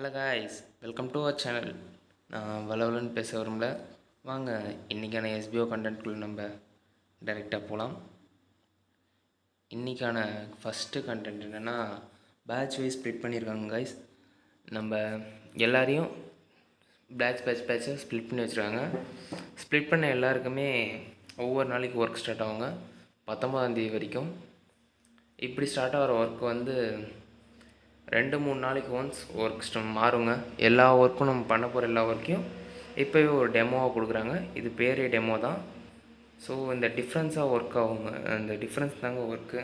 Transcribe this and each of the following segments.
Hello guys, welcome to our channel. நான் வளவலன்னு பேச வரும்ல. வாங்க இன்றைக்கான எஸ்பிஓ கண்டென்ட்குள்ளே நம்ம டைரெக்டாக போகலாம். இன்றைக்கான ஃபஸ்ட்டு கண்டென்ட் என்னென்னா, பேட்ச் வைஸ் ஸ்ப்ளிட் பண்ணியிருக்காங்க காய்ஸ். நம்ம எல்லாரையும் பேட்சாக ஸ்ப்ளிட் பண்ணி வச்சுருக்காங்க. ஸ்ப்ளிட் பண்ண எல்லாருக்குமே ஒவ்வொரு நாளைக்கு ஒர்க் ஸ்டார்ட் ஆகுங்க 19ஆம் தேதி வரைக்கும். இப்படி ஸ்டார்ட் ஆகிற ஒர்க் வந்து 2-3 நாளைக்கு ஒன்ஸ் ஒர்க் மாறுங்க. எல்லா ஒர்க்கும் நம்ம பண்ண போகிற எல்லா ஒர்க்கையும் இப்போவே ஒரு டெமோவாக கொடுக்குறாங்க. இது பேரே டெமோ தான். ஸோ இந்த டிஃப்ரென்ஸாக ஒர்க் ஆகுங்க. அந்த டிஃப்ரென்ஸ் தாங்க ஒர்க்கு.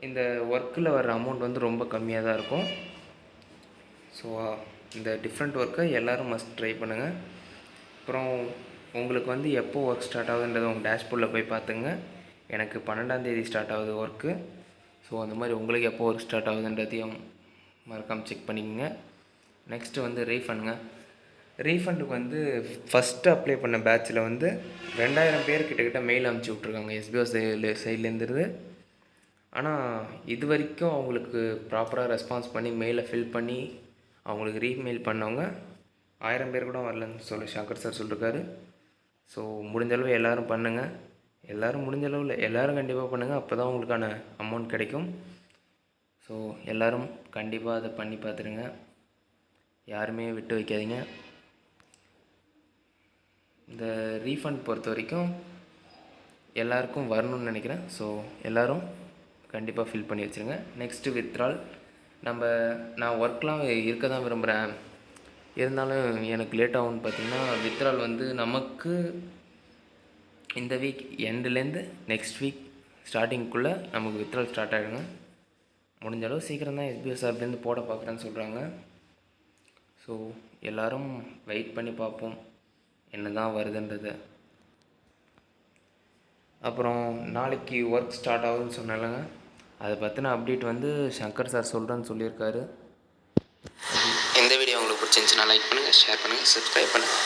இந்த ஒர்க்கில் வர அமௌண்ட் வந்து ரொம்ப கம்மியாக தான் இருக்கும். ஸோ இந்த டிஃப்ரெண்ட் ஒர்க்கை எல்லோரும் மஸ்ட் ட்ரை பண்ணுங்கள். அப்புறம் உங்களுக்கு வந்து எப்போ ஒர்க் ஸ்டார்ட் ஆகுதுன்றதை உங்கள் டேஷ்போர்டில் போய் பார்த்துங்க. எனக்கு 12ஆம் தேதி ஸ்டார்ட் ஆகுது ஒர்க்கு. ஸோ அந்த மாதிரி உங்களுக்கு எப்போ ஒர்க் ஸ்டார்ட் ஆகுதுன்றதையும் மறக்காமல் செக் பண்ணிக்கோங்க. நெக்ஸ்ட்டு வந்து ரீஃபண்டுங்க. ரீஃபண்டுக்கு வந்து ஃபஸ்ட்டு அப்ளை பண்ண பேட்சில் வந்து 2000 பேர் கிட்டக்கிட்ட மெயில் அனுப்பிச்சி விட்ருக்காங்க எஸ்பிஓ சைட்லேருந்து. ஆனால் இது வரைக்கும் அவங்களுக்கு ப்ராப்பராக ரெஸ்பான்ஸ் பண்ணி மெயிலை ஃபில் பண்ணி அவங்களுக்கு ரீமெயில் பண்ணவங்க 1000 பேர் கூட வரலன்னு சங்கர் சார் சொல்லியிருக்காரு. ஸோ முடிஞ்சளவு எல்லோரும் பண்ணுங்கள். எல்லோரும் முடிஞ்சளவில் எல்லோரும் கண்டிப்பாக பண்ணுங்கள். அப்போ தான் உங்களுக்கான அமௌண்ட் கிடைக்கும். ஸோ எல்லோரும் கண்டிப்பாக அதை பண்ணி பார்த்துருங்க. யாருமே விட்டு வைக்காதீங்க. இந்த ரீஃபண்ட் பொறுத்த வரைக்கும் எல்லாருக்கும் வரணும்னு நினைக்கிறேன். ஸோ எல்லோரும் கண்டிப்பாக ஃபில் பண்ணி வச்சுருங்க. Next withdrawal. நான் ஒர்க்லாம் இருக்க தான் விரும்புகிறேன், இருந்தாலும் எனக்கு லேட் ஆகும்னு பார்த்திங்கன்னா, வித்ட்ரால் வந்து நமக்கு இந்த வீக் எண்டுலேருந்து நெக்ஸ்ட் வீக் ஸ்டார்டிங்குள்ளே நமக்கு வித்ட்ரால் ஸ்டார்ட் ஆகிடுங்க. முடிஞ்ச அளவு சீக்கிரம் தான் எஸ்பிஓ சார்பிலேருந்து போட பார்க்குறேன்னு சொல்கிறாங்க. ஸோ எல்லோரும் வெயிட் பண்ணி பார்ப்போம் என்ன தான் வருதுன்றது. அப்புறம் நாளைக்கு ஒர்க் ஸ்டார்ட் ஆகுதுன்னு சொன்னாலங்க, அதை பற்றின அப்டேட் வந்து சங்கர் சார் சொல்கிறேன்னு சொல்லியிருக்காரு. இந்த வீடியோ உங்களுக்கு பிடிச்சிருந்துச்சுன்னா லைக் பண்ணுங்கள், ஷேர் பண்ணுங்கள், சப்ஸ்கிரைப் பண்ணுங்கள்.